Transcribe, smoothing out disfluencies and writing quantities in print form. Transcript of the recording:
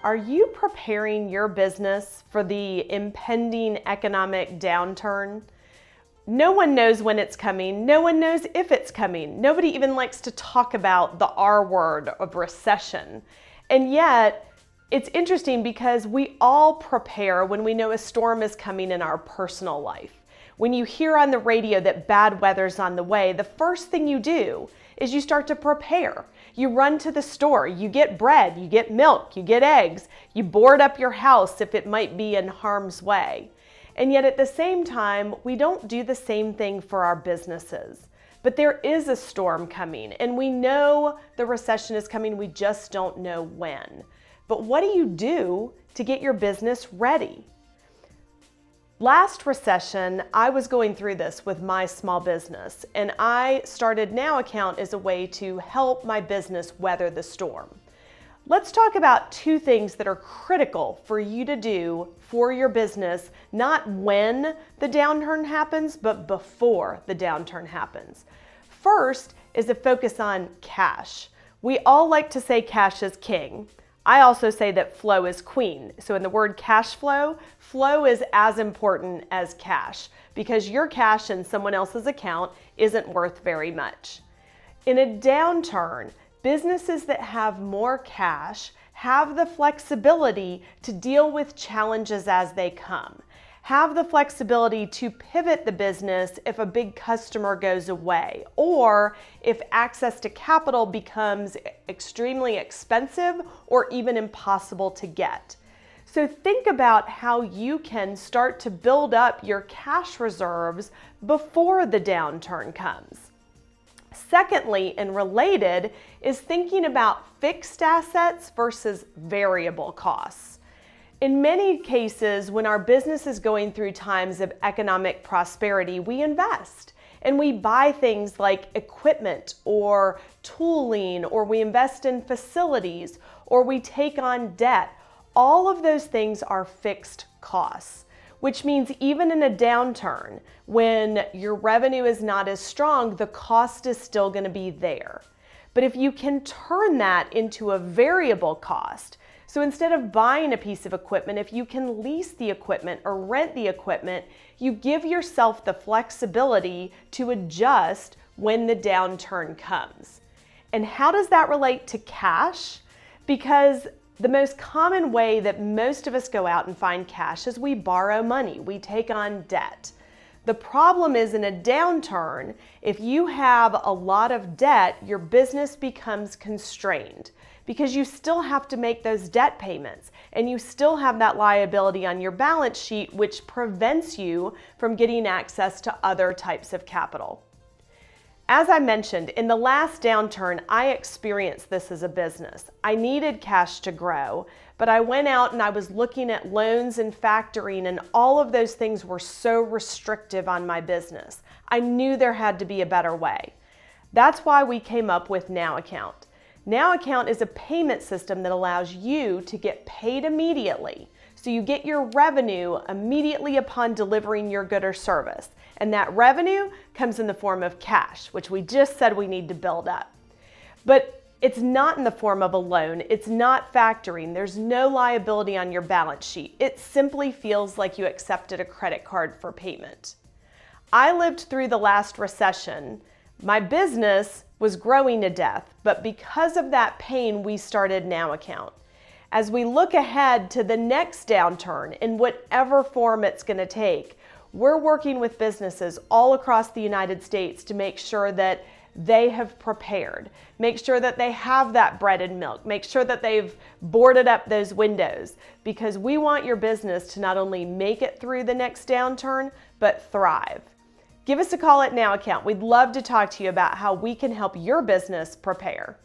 Are you preparing your business for the impending economic downturn? No one knows when it's coming. No one knows if it's coming. Nobody even likes to talk about the R word of recession. And yet, it's interesting because we all prepare when we know a storm is coming in our personal life. When you hear on the radio that bad weather's on the way, the first thing you do is you start to prepare. You run to the store, you get bread, you get milk, you get eggs, you board up your house if it might be in harm's way. And yet at the same time, we don't do the same thing for our businesses. But there is a storm coming, and we know the recession is coming, we just don't know when. But what do you do to get your business ready? Last recession, I was going through this with my small business, and I started Now Account as a way to help my business weather the storm. Let's talk about two things that are critical for you to do for your business, not when the downturn happens, but before the downturn happens. First is a focus on cash. We all like to say cash is king. I also say that flow is queen. So in the word cash flow, flow is as important as cash because your cash in someone else's account isn't worth very much. In a downturn, businesses that have more cash have the flexibility to deal with challenges as they come. Have the flexibility to pivot the business if a big customer goes away or if access to capital becomes extremely expensive or even impossible to get. So think about how you can start to build up your cash reserves before the downturn comes. Secondly, and related, is thinking about fixed assets versus variable costs. In many cases, when our business is going through times of economic prosperity, we invest and we buy things like equipment or tooling, or we invest in facilities, or we take on debt. All of those things are fixed costs, which means even in a downturn, when your revenue is not as strong, the cost is still going to be there. But if you can turn that into a variable cost, so instead of buying a piece of equipment, if you can lease the equipment or rent the equipment, you give yourself the flexibility to adjust when the downturn comes. And how does that relate to cash? Because the most common way that most of us go out and find cash is we borrow money, we take on debt. The problem is in a downturn, if you have a lot of debt, your business becomes constrained because you still have to make those debt payments and you still have that liability on your balance sheet, which prevents you from getting access to other types of capital. As I mentioned, in the last downturn, I experienced this as a business. I needed cash to grow, but I went out and I was looking at loans and factoring, and all of those things were so restrictive on my business. I knew there had to be a better way. That's why we came up with Now Account. Now Account is a payment system that allows you to get paid immediately. So you get your revenue immediately upon delivering your good or service. And that revenue comes in the form of cash, which we just said we need to build up. But it's not in the form of a loan. It's not factoring. There's no liability on your balance sheet. It simply feels like you accepted a credit card for payment. I lived through the last recession. My business was growing to death, but because of that pain, we started Now Account. As we look ahead to the next downturn, in whatever form it's going to take, we're working with businesses all across the United States to make sure that they have prepared, make sure that they have that bread and milk, make sure that they've boarded up those windows, because we want your business to not only make it through the next downturn, but thrive. Give us a call at Now Account. We'd love to talk to you about how we can help your business prepare.